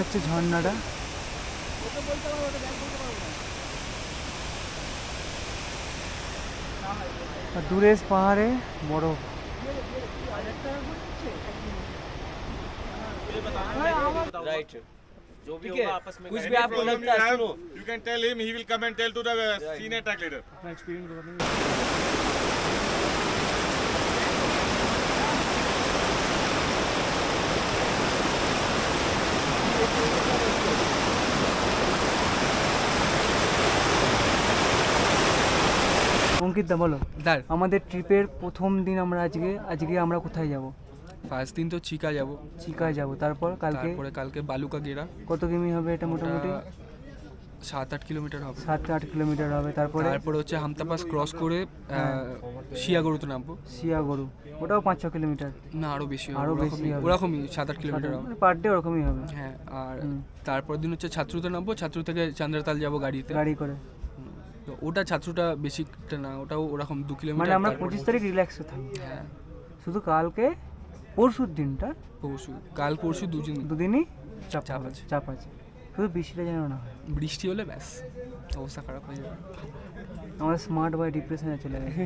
হচ্ছে ঝর্ণাটা। আর দূরে পাহাড়ে বরফ। राइट जो भी होगा आपस में कुछ भी आपको लगता है सुनो You can tell him, he will come and tell to the senior track leader. অঙ্কিত দা বলো আমাদের ট্রিপের প্রথম দিন আমরা আজকে আমরা কোথায় যাব? ফার্স্ট দিন তো চিকা যাব। তারপর কালকে বালুকা গেরা। কত কিমি হবে এটা মোটামুটি? 7-8 কিলোমিটার হবে। 7-8 কিলোমিটার হবে। তারপরে হচ্ছে হামতা পাস ক্রস করে শিয়াগরুতে নামবো। শিয়াগরু ওটাও 5-6 কিলোমিটার? না আরো বেশি হবে। ওরকমই 7-8 কিলোমিটার হবে পার ডে, ওরকমই হবে। হ্যাঁ, আর তারপর দিন হচ্ছে ছাত্রুতে নামবো। ছাত্রু থেকে চান্দ্রতাল যাব গাড়ি করে। তো ওটা ছাত্রুটা বেশিটা না, ওটাও ওরকম 2 কিলোমিটার। মানে আমরা 25 তারিখ রিল্যাক্সে থাকবো। হ্যাঁ, শুধু কালকে পরশুর দিনটা পরশু দুদিনই চাপ আছে। শুধু বৃষ্টিটা যেন না হয়। বৃষ্টি হলে ব্যাস অবস্থা খারাপ হয়ে যাবে। আমাদের স্মার্ট বয় ডিপ্রেশনে চলে গেছে।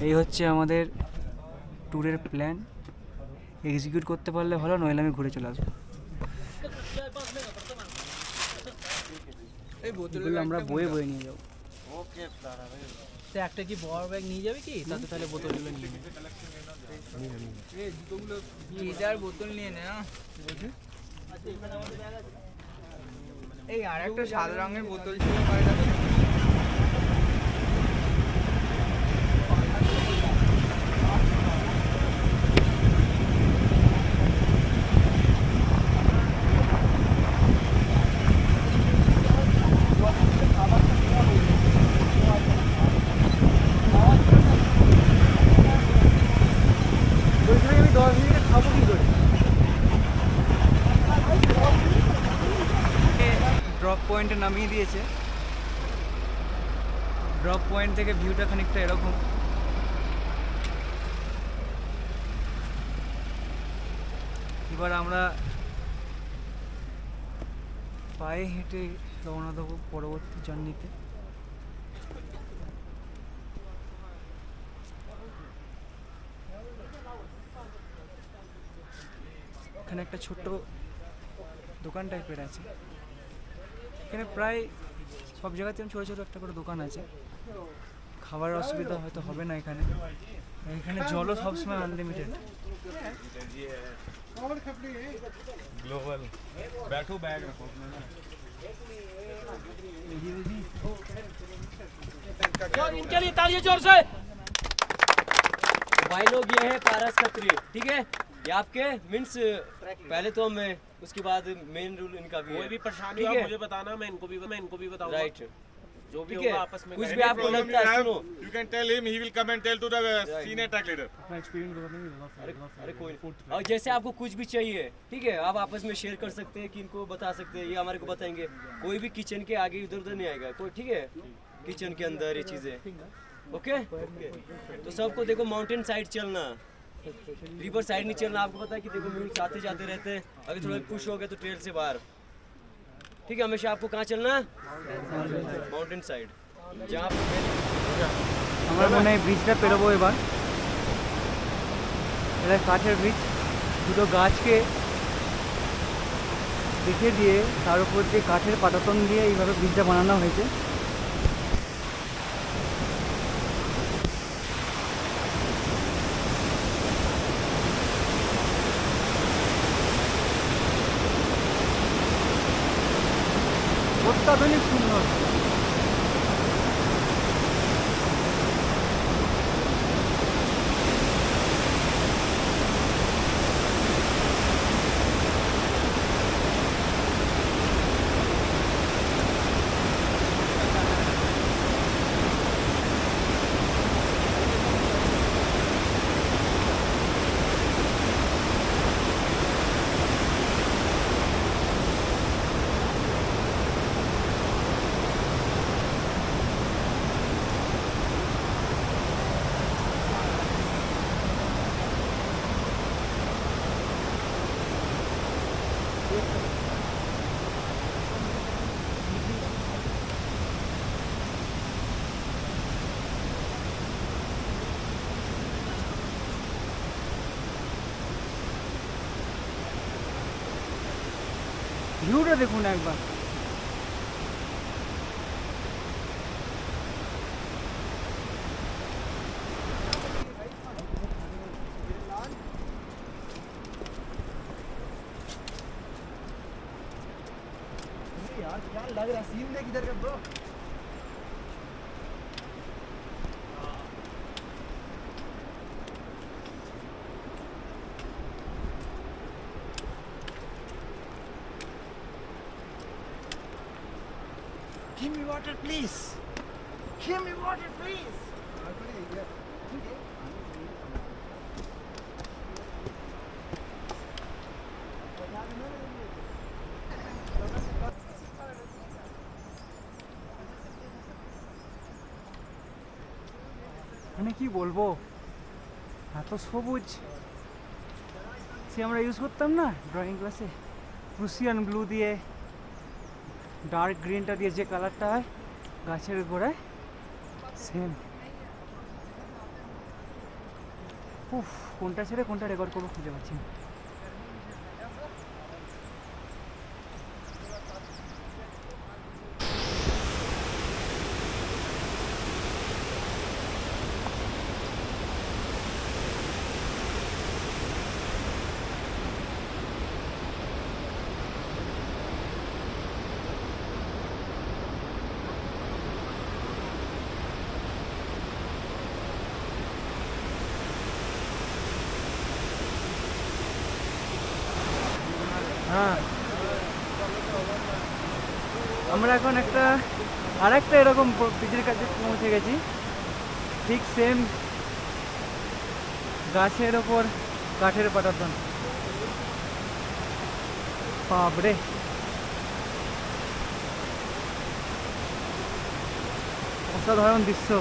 এই হচ্ছে আমাদের ট্যুরের প্ল্যান। এক্সিকিউট করতে পারলে ভালো, নইলে আমি ঘুরে চলে আসবো। এই বোতলগুলো আমরা বয়ে নিয়ে যাবো। ओके तारा भाई তো একটা কি বড় ব্যাগ নিয়ে যাবে কি? তাহলে বোতলগুলো নিয়ে নেবে। এই জুতোগুলো লিটার বোতল নিয়ে নে। এই আর একটা সাদা রঙের বোতল ছিল কয়টা? আমি 10 মিনিটে খাবো কি করে? ড্রপ পয়েন্টে নামিয়ে দিয়েছে। ড্রপ পয়েন্ট থেকে ভিউটা খানিকটা এরকম। এবার আমরা পায়ে হেঁটে রওনা দেবো পরবর্তী জার্নিতে। এখানে একটা ছোট্ট দোকান টাইপের আছে। এখানে প্রায় সব জায়গাতে ছোটো ছোটো একটা করে দোকান আছে। খাবারের অসুবিধা হয়তো হবে না এখানে। এখানে জলও সবসময় আনলিমিটেড। Global. बैठो बैग रखो अपना ना। इनके लिए तालियां जोर से। भाई लोग ये है पारस खत्री, ठीक है? ये आपके मीन्स पहले तो हम उसके बाद मेन रूल इनका भी है। कोई भी परेशानी हो मुझे बताना, मैं इनको भी बताऊंगा। राइट जो भी होगा आपस में कुछ भी आपको लगता है सुनो You can tell him, he will come and tell to the senior track leader. अरे कोई नहीं। और जैसे आपको कुछ भी चाहिए, ठीक है, आप आपस में शेयर कर सकते हैं कि इनको बता सकते हैं, ये हमारे को बताएंगे। कोई भी किचन के आगे इधर उधर नहीं आएगा कोई, ठीक है? किचन के अंदर ये चीज़ें, ओके? तो सबको देखो माउंटेन साइड चलना, रिवर साइड नहीं चलना। आपको पता है कि देखो म्यूल्स आते जाते रहते हैं, अगर थोड़ा पुश हो गए तो ट्रेल से बाहर, ठीक है? हमेशा आपको कहाँ चलना? माउंटेन साइड, जहाँ আমরা মনে হয় ব্রিজটা পেরোবো এবার। এটা কাঠের ব্রিজ, দুটো গাছকে রেখে দিয়ে তার উপর দিয়ে কাঠের পাটাতন দিয়ে এইভাবে ব্রিজটা বানানো হয়েছে। অত্যাধুনিক সুন্দর। ভিউটা দেখুন একবার। Give me water, please. Give me water, please. মানে কি বলবো, এত সবুজ সে আমরা ইউজ করতাম না ড্রয়িং ক্লাসে, প্রুসিয়ান ব্লু দিয়ে ডার্ক গ্রিনটা দিয়ে যে কালারটা হয় গাছের গোড়ায়, সেম। উফ, কোনটা ছেড়ে কোনটা রেকর্ড করবো খুঁজে পাচ্ছি না। হ্যাঁ, আমরা এখন আরেকটা এরকম ব্রিজের কাছে পৌঁছে গেছি, ঠিক সেম গাছের ওপর কাঠের পাটাতন। বাপরে, অসাধারণ দৃশ্য।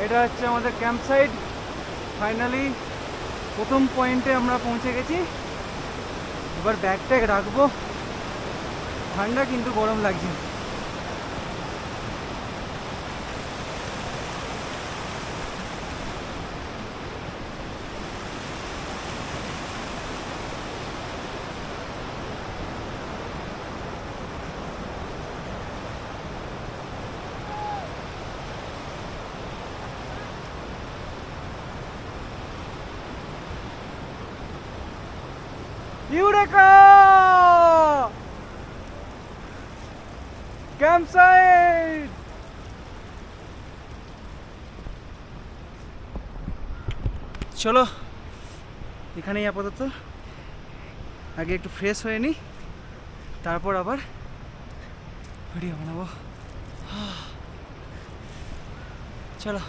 এটা হচ্ছে আমাদের ক্যাম্প সাইট। ফাইনালি প্রথম পয়েন্টে আমরা পৌঁছে গেছি। এবার ব্যাগ ট্যাগ রাখবো, ঠান্ডা কিন্তু গরম লাগছে। Eureka! Campsite! চলো এখানেই আপাতত, আগে একটু ফ্রেশ হয়ে নিই, তারপর আবার ভিডিও বানাবো। চলো।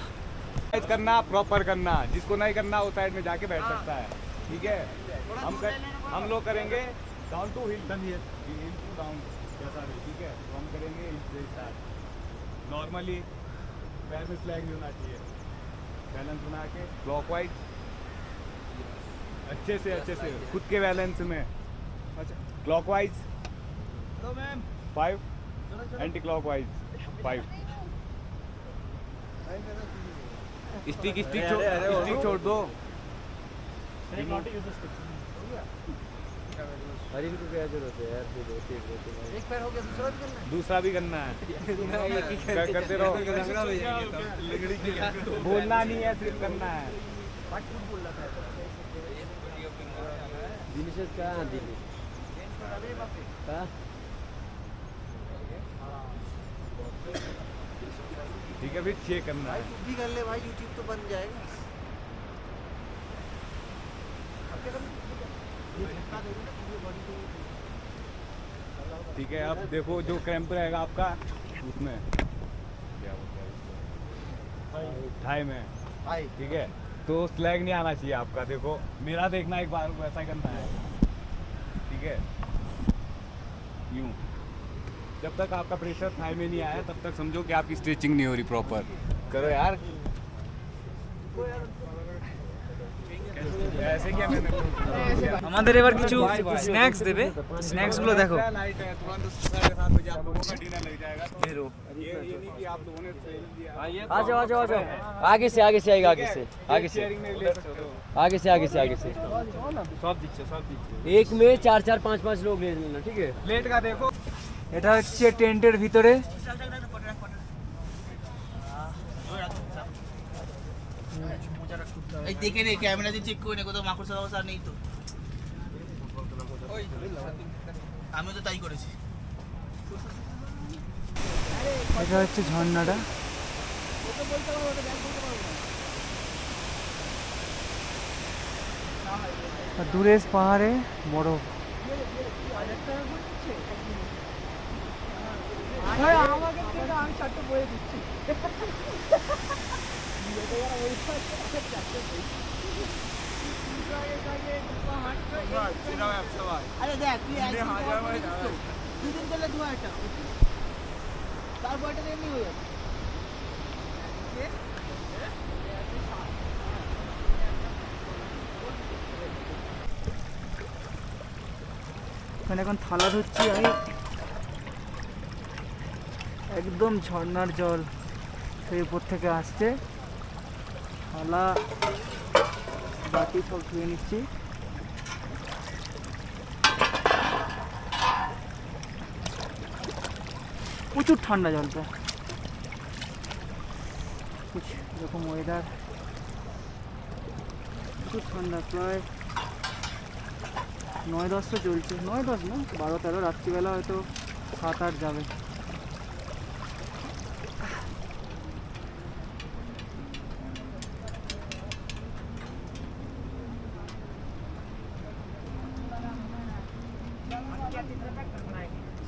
करना प्रॉपर करना, जिसको नहीं करना वो साइड में जाके बैठ सकता है, ठीक है। हम लोग करेंगे down to hill, hill to down जैसा भी, ठीक है। तो हम करेंगे नॉर्मली पैर में स्लैग नहीं होना चाहिए। बैलेंस बना के क्लॉकवाइज अच्छे से खुद के बैलेंस में। Clockwise 5, anti clockwise 5। स्टिक छोड़ दो। अरे इनको क्या जरूरत है यार, फिर एक पैर हो गया, दूसरा भी करना है। दूसरा भी करना है। करते रहो। बोलना नहीं है, सिर्फ करना है। दिनेश कहाँ दिल्ली कहाँ? ठीक है, फिर 6 करना है। तू भी कर ले भाई, यूट्यूब तो बन जाएगा। ठीक है, अब देखो जो क्रैम्प रहेगा आपका उसमें क्या होता है, थाई में। ठीक है, तो स्लैग नहीं आना चाहिए आपका। देखो मेरा देखना, एक बार वैसा ही करना है। ठीक है, यूं जब तक आपका प्रेशर थाई में नहीं आया तब तक समझो कि आपकी स्ट्रेचिंग नहीं हो रही प्रॉपर। करो यार, ऐसे क्या मैंने আমাদের এবার কিছু স্ন্যাক্স দেবে, স্ন্যাক্সগুলো দেখো। लाइट है, तुरंत 7:30 बजे आप लोगों का डिनर लग जाएगा। तो ये नहीं कि आप लोगों ने ट्रेन दिया। आ जाओ आगे से आगे से आएगा, आगे से शेयरिंग में ले सकते हो। आगे से एक में 4-4, 5-5 लोग ले लेना, ठीक है। प्लेट का देखो। এটা হচ্ছে টেন্টের ভিতরে। এই দেখে রে, ক্যামেরা দিয়ে চেক করে নে কোথাও মাকড়সা টাকড়সা নেই তো। আমিও তো তাই করেছি। এটা হচ্ছে ঝর্ণাটা। আর দূরে পাহাড়ে বরফ। আরে দেখ তুই দুদিন করলে 2 তারপর এটা এমনি হয়ে যাবে। এখানে এখন থালা ধুচ্ছি আমি। একদম ঝর্ণার জল সেই উপর থেকে আসছে। থালা বাটি সব ধুয়ে নিচ্ছি। প্রচুর ঠান্ডা জলটা। এরকম ওয়েদার, প্রচুর ঠান্ডা। প্রায় 9-10 তো চলছে, 9-10 না 12-13। রাত্রিবেলা হয়তো 7-8 যাবে।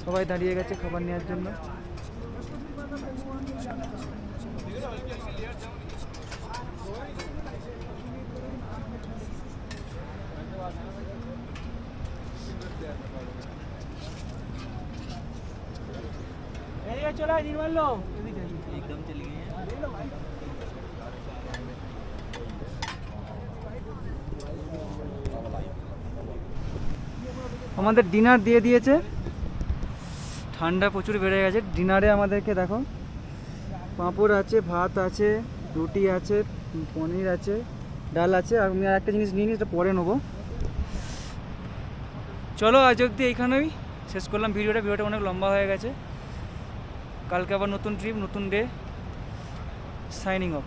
সবাই দাঁড়িয়ে গেছে খাবার নেওয়ার জন্য। চলে আয় নির্মল, একদম চলে গিয়ে আমাদের ডিনার দিয়ে দিয়েছে। ঠান্ডা প্রচুর বেড়ে গেছে। ডিনারে আমাদেরকে দেখো পাঁপড় আছে, ভাত আছে, রুটি আছে, পনির আছে, ডাল আছে। আর আমি আর একটা জিনিস নিয়ে নিই, এটা পরে নেবো। চলো আজ অবধি এইখানেই শেষ করলাম ভিডিওটা অনেক লম্বা হয়ে গেছে। কালকে আবার নতুন ট্রিপ, নতুন ডে। Signing off.